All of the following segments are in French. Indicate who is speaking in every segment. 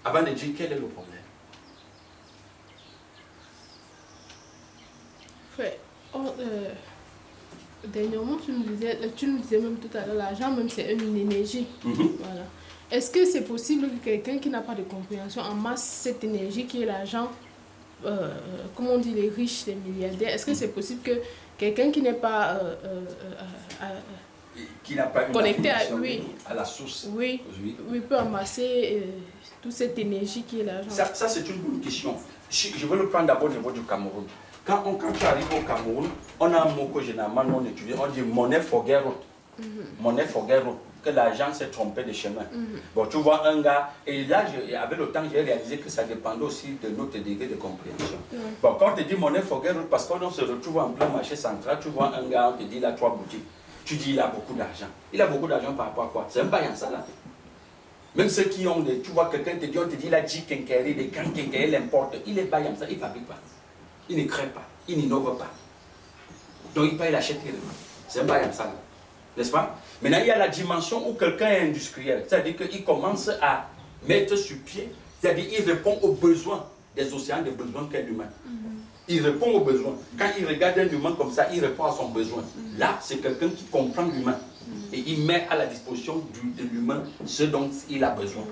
Speaker 1: avant de dire quel est le problème.
Speaker 2: Frère, dernièrement, tu nous disais même tout à l'heure, l'argent même c'est une énergie. Voilà. Est-ce que c'est possible que quelqu'un qui n'a pas de compréhension amasse cette énergie qui est l'argent, comme on dit les riches, les milliardaires, est-ce que c'est possible que quelqu'un qui n'est pas
Speaker 1: qui n'a pas une
Speaker 2: connecté
Speaker 1: à la source,
Speaker 2: oui, peut amasser toute cette énergie qui est l'argent?
Speaker 1: Ça c'est une bonne question. Je vais le prendre d'abord au niveau du Cameroun. Quand tu arrives au Cameroun, on a un mot que généralement non étudié, on dit monnaie forget route. Monnaie forget route, que l'argent s'est trompé de chemin. Bon, tu vois un gars, et là, avec le temps, j'ai réalisé que ça dépendait aussi de notre degré de compréhension. Bon, quand on te dit monnaie forget route, parce qu'on se retrouve en plein marché central, tu vois un gars, on te dit il a 3 boutiques. Tu dis il a beaucoup d'argent. Il a beaucoup d'argent par rapport à quoi? C'est un bail en salaire. Même ceux qui ont des, tu vois quelqu'un te dit, on te dit il a 10 quincailleries, des grands quincailleries, il importe. Il est bail en salaire, il ne fabrique pas. Il ne crée pas, il n'innove pas. Donc il achète, il revend. C'est un bail en salaire. N'est-ce pas? Maintenant, il y a la dimension où quelqu'un est industriel. C'est-à-dire qu'il commence à mettre sur pied, c'est-à-dire qu'il répond aux besoins des océans, des besoins qu'est l'humain. Il répond aux besoins. Quand il regarde un humain comme ça, il répond à son besoin. Là, c'est quelqu'un qui comprend l'humain. Et il met à la disposition de l'humain ce dont il a besoin.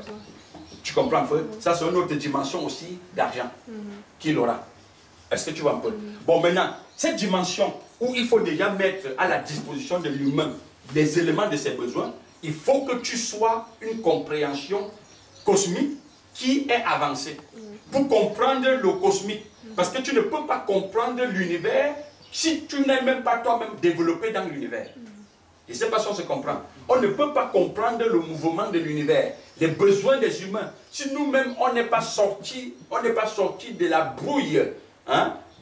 Speaker 1: Tu comprends un peu? Ça, c'est une autre dimension aussi d'argent qu'il aura. Est-ce que tu vois un peu? Bon, maintenant, cette dimension où il faut déjà mettre à la disposition de l'humain les éléments de ses besoins, il faut que tu sois une compréhension cosmique qui est avancée. Pour comprendre le cosmique. Parce que tu ne peux pas comprendre l'univers si tu n'es même pas toi-même développé dans l'univers. Et c'est pas si on se comprend. On ne peut pas comprendre le mouvement de l'univers, les besoins des humains. Si nous-mêmes, on n'est pas sorti de la brouille,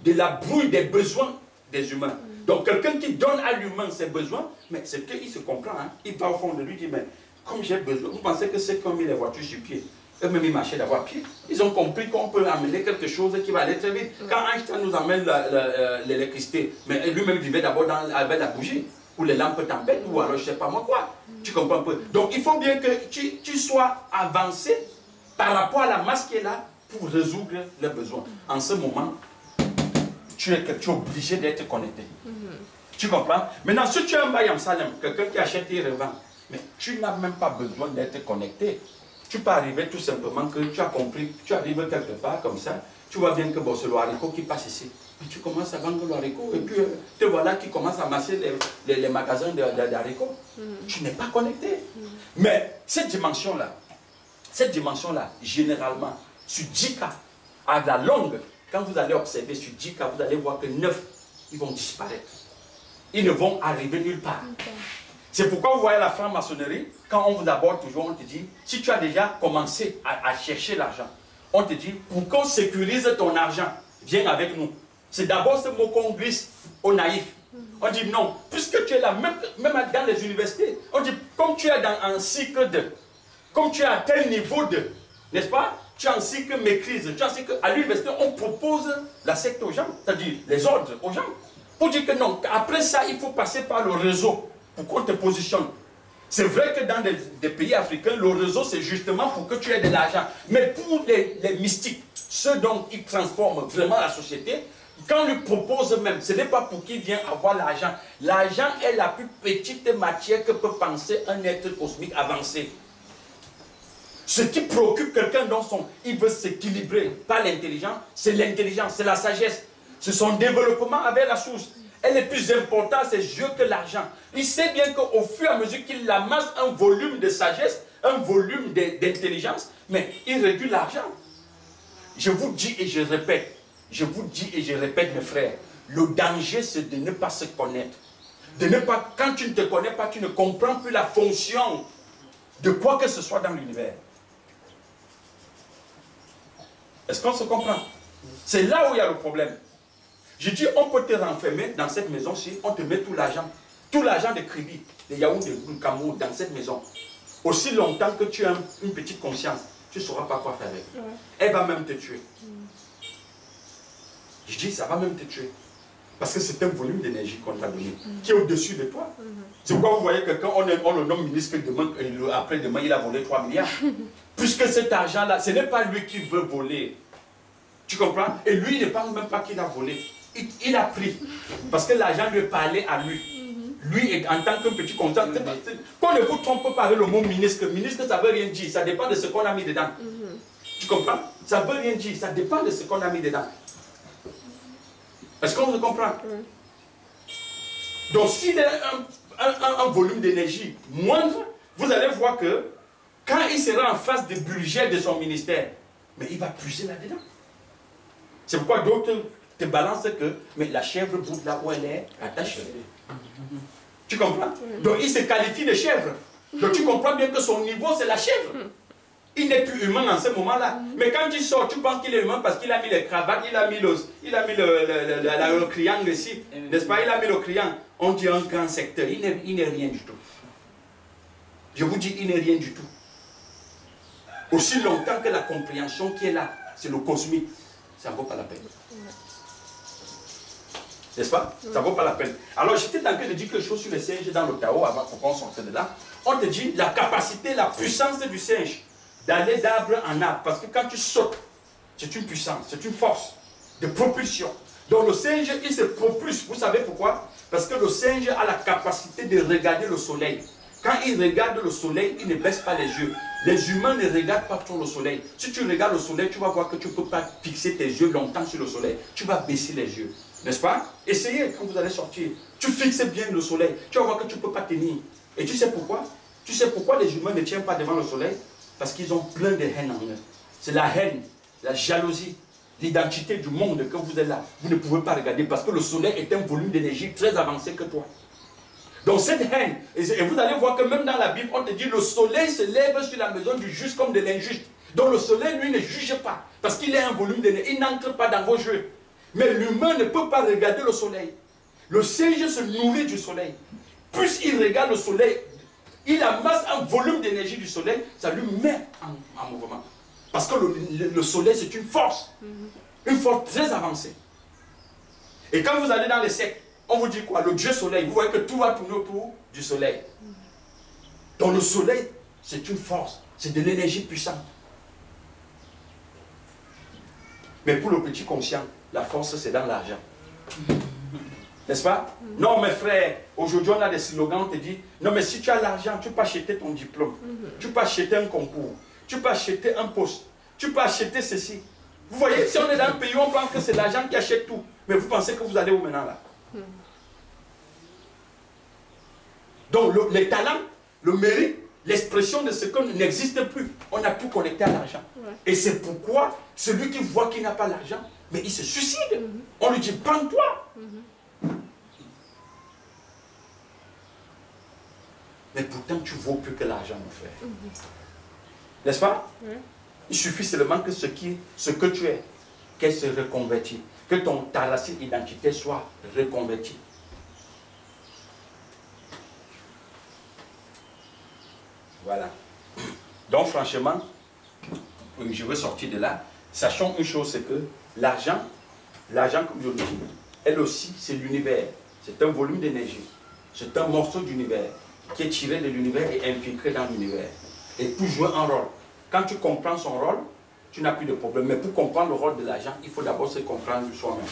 Speaker 1: de la brouille des besoins des humains. Donc quelqu'un qui donne à l'humain ses besoins, mais c'est qu'il se comprend. Il va au fond de lui et dit, mais comme j'ai besoin, vous pensez que c'est comme mis les voitures sur pied? Eux-mêmes, ils marchaient d'avoir pied. Ils ont compris qu'on peut amener quelque chose qui va aller très vite. Quand Einstein nous amène l'électricité, mais lui-même vivait d'abord avec la bougie, ou les lampes tempêtes, ou alors je ne sais pas moi quoi. Tu comprends un peu? Donc il faut bien que tu sois avancé par rapport à la masse qui est là pour résoudre les besoins. En ce moment, tu es obligé d'être connecté. Tu comprends? Maintenant, si tu es un Bayam Salem, quelqu'un qui achète et revend, mais tu n'as même pas besoin d'être connecté. Tu peux arriver tout simplement que tu as compris, tu arrives quelque part comme ça, tu vois bien que bon, c'est le haricot qui passe ici. Puis tu commences à vendre le haricot et puis te voilà qui commence à masser les magasins d'haricots. Tu n'es pas connecté. Mais cette dimension-là, généralement, sur 10 cas, à la longue, quand vous allez observer sur 10 cas, vous allez voir que 9, ils vont disparaître. Ils ne vont arriver nulle part. C'est pourquoi vous voyez la franc-maçonnerie, quand on vous aborde toujours, on te dit, si tu as déjà commencé à chercher l'argent, on te dit, pour qu'on sécurise ton argent, viens avec nous. C'est d'abord ce mot qu'on glisse aux naïfs. On dit non, puisque tu es là, même dans les universités, on dit, comme tu es dans un cycle de, comme tu es à tel niveau de, n'est-ce pas? Tu as un cycle maîtrise, tu as un cycle, à l'université, on propose la secte aux gens, c'est-à-dire les ordres aux gens, pour dire que non, après ça, il faut passer par le réseau. Pour qu'on te positionne. C'est vrai que dans des pays africains, le réseau, c'est justement pour que tu aies de l'argent. Mais pour les mystiques, ceux dont ils transforment vraiment la société, quand on lui propose même, ce n'est pas pour qu'il vienne avoir l'argent. L'argent est la plus petite matière que peut penser un être cosmique avancé. Ce qui préoccupe quelqu'un dans il veut s'équilibrer par l'intelligence, c'est la sagesse. C'est son développement avec la source. Elle est plus importante, c'est Dieu que l'argent. Il sait bien qu'au fur et à mesure qu'il amasse un volume de sagesse, un volume d'intelligence, mais il réduit l'argent. Je vous dis et je répète, mes frères, le danger c'est de ne pas se connaître. Quand tu ne te connais pas, tu ne comprends plus la fonction de quoi que ce soit dans l'univers. Est-ce qu'on se comprend? C'est là où il y a le problème. Je dis, on peut te renfermer dans cette maison-ci, on te met tout l'argent de crédit, de Yaoundé, de Cameroun, dans cette maison. Aussi longtemps que tu as une petite conscience, tu ne sauras pas quoi faire avec. Elle va même te tuer. Je dis, ça va même te tuer. Parce que c'est un volume d'énergie qu'on t'a donné, qui est au-dessus de toi. C'est pourquoi vous voyez que quand on le nomme ministre, demain, après-demain, il a volé 3 milliards. Puisque cet argent-là, ce n'est pas lui qui veut voler. Tu comprends? Et lui, il ne pense même pas qu'il a volé. Il a pris. Parce que l'argent lui parlait à lui. Lui, en tant que petit comptable, qu'on ne vous trompe pas avec le mot ministre. Ministre, ça ne veut rien dire. Ça dépend de ce qu'on a mis dedans. Tu comprends? Ça ne veut rien dire. Ça dépend de ce qu'on a mis dedans. Est-ce qu'on se comprend? Donc, s'il a un volume d'énergie moindre, vous allez voir que quand il sera en face du budget de son ministère, mais il va puiser là-dedans. C'est pourquoi d'autres te balancent que mais la chèvre bouge là où elle est attachée. Tu comprends? Donc il se qualifie de chèvre. Donc tu comprends bien que son niveau c'est la chèvre. Il n'est plus humain en ce moment-là. Mais quand il sort, tu penses qu'il est humain parce qu'il a mis les cravates, il a mis le criant ici. N'est-ce pas? Il a mis le criant. On dit un grand secteur. Il n'est rien du tout. Je vous dis, il n'est rien du tout. Aussi longtemps que la compréhension qui est là, c'est le cosmique, ça ne vaut pas la peine. N'est-ce pas? Ça ne vaut pas la peine. Alors j'étais en train de dire quelque chose sur le singe dans le Tao avant qu'on sorte de là. On te dit la capacité, la puissance du singe d'aller d'arbre en arbre. Parce que quand tu sautes, c'est une puissance, c'est une force de propulsion. Donc le singe, il se propulse. Vous savez pourquoi? Parce que le singe a la capacité de regarder le soleil. Quand il regarde le soleil, il ne baisse pas les yeux. Les humains ne regardent pas trop le soleil. Si tu regardes le soleil, tu vas voir que tu ne peux pas fixer tes yeux longtemps sur le soleil. Tu vas baisser les yeux. N'est-ce pas? Essayez quand vous allez sortir. Tu fixes bien le soleil. Tu vas voir que tu ne peux pas tenir. Et tu sais pourquoi? Tu sais pourquoi les humains ne tiennent pas devant le soleil? Parce qu'ils ont plein de haine en eux. C'est la haine, la jalousie, l'identité du monde que vous êtes là. Vous ne pouvez pas regarder parce que le soleil est un volume d'énergie très avancé que toi. Donc cette haine, et vous allez voir que même dans la Bible, on te dit le soleil se lève sur la maison du juste comme de l'injuste. Donc le soleil, lui, ne juge pas. Parce qu'il est un volume d'énergie. Il n'entre pas dans vos jeux. Mais l'humain ne peut pas regarder le soleil. Le singe se nourrit du soleil. Plus il regarde le soleil, il amasse un volume d'énergie du soleil, ça lui met en mouvement. Parce que le soleil, c'est une force. Une force très avancée. Et quand vous allez dans les sectes, on vous dit quoi? Le Dieu soleil. Vous voyez que tout va tourner autour du soleil. Donc le soleil, c'est une force. C'est de l'énergie puissante. Mais pour le petit conscient, la force, c'est dans l'argent. N'est-ce pas? Non, mes frères, aujourd'hui, on a des slogans, on te dit, non, mais si tu as l'argent, tu peux acheter ton diplôme. Tu peux acheter un concours. Tu peux acheter un poste. Tu peux acheter ceci. Vous voyez, si on est dans un pays, on pense que c'est l'argent qui achète tout. Mais vous pensez que vous allez où maintenant là? Donc, les talents, le mérite, l'expression de ce qu'on n'existe plus, on a tout connecté à l'argent. Et c'est pourquoi celui qui voit qu'il n'a pas l'argent, mais il se suicide. On lui dit, prends-toi. Mais pourtant, tu ne vaux plus que l'argent, mon frère. N'est-ce pas? Il suffit seulement que ce que tu es, qu'elle se reconvertit. Que ta racine identitaire soit reconvertie. Voilà. Donc, franchement, je veux sortir de là. Sachons une chose, c'est que l'argent, comme je le dis, elle aussi, c'est l'univers. C'est un volume d'énergie. C'est un morceau d'univers qui est tiré de l'univers et infiltré dans l'univers. Et pour jouer un rôle. Quand tu comprends son rôle, tu n'as plus de problème. Mais pour comprendre le rôle de l'argent, il faut d'abord se comprendre soi-même.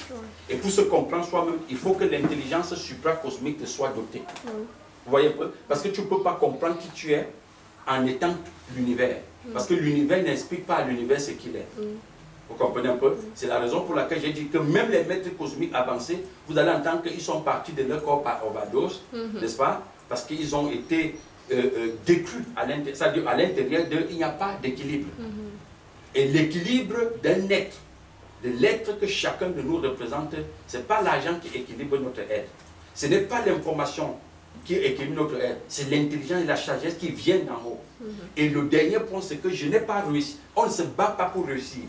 Speaker 1: Et pour se comprendre soi-même, il faut que l'intelligence supracosmique te soit dotée. Vous voyez un peu? Parce que tu ne peux pas comprendre qui tu es en étant l'univers. Parce que l'univers n'explique pas à l'univers ce qu'il est. Vous comprenez un peu? C'est la raison pour laquelle j'ai dit que même les maîtres cosmiques avancés, vous allez entendre qu'ils sont partis de leur corps par overdose, n'est-ce pas? Parce qu'ils ont été décrus à l'intérieur. C'est-à-dire à l'intérieur d'eux, il n'y a pas d'équilibre. Et l'équilibre d'un être, de l'être que chacun de nous représente, ce n'est pas l'argent qui équilibre notre être. Ce n'est pas l'information qui équilibre notre être. C'est l'intelligence et la sagesse qui viennent d'en haut. Et le dernier point, c'est que je n'ai pas réussi. On ne se bat pas pour réussir.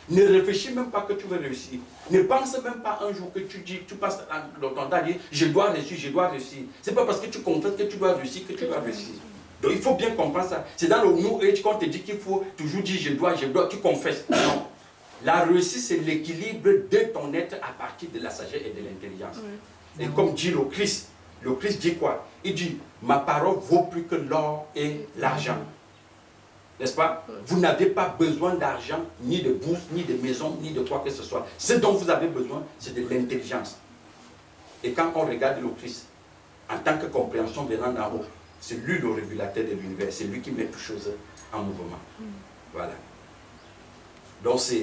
Speaker 1: Ne réfléchis même pas que tu veux réussir. Ne pense même pas un jour que tu passes dans ton temps à dire je dois réussir, je dois réussir. Ce n'est pas parce que tu comprends que tu dois réussir que tu dois réussir. Donc il faut bien comprendre ça. C'est dans le New Age qu'on te dit qu'il faut toujours dire je dois, tu confesses. Non. La réussite, c'est l'équilibre de ton être à partir de la sagesse et de l'intelligence. Et comme dit le Christ dit quoi? Il dit, ma parole vaut plus que l'or et l'argent. N'est-ce pas? Vous n'avez pas besoin d'argent, ni de bourse, ni de maison, ni de quoi que ce soit. Ce dont vous avez besoin, c'est de l'intelligence. Et quand on regarde le Christ, en tant que compréhension venant d'en haut, c'est lui le régulateur de l'univers, c'est lui qui met toutes choses en mouvement. Voilà. Donc c'est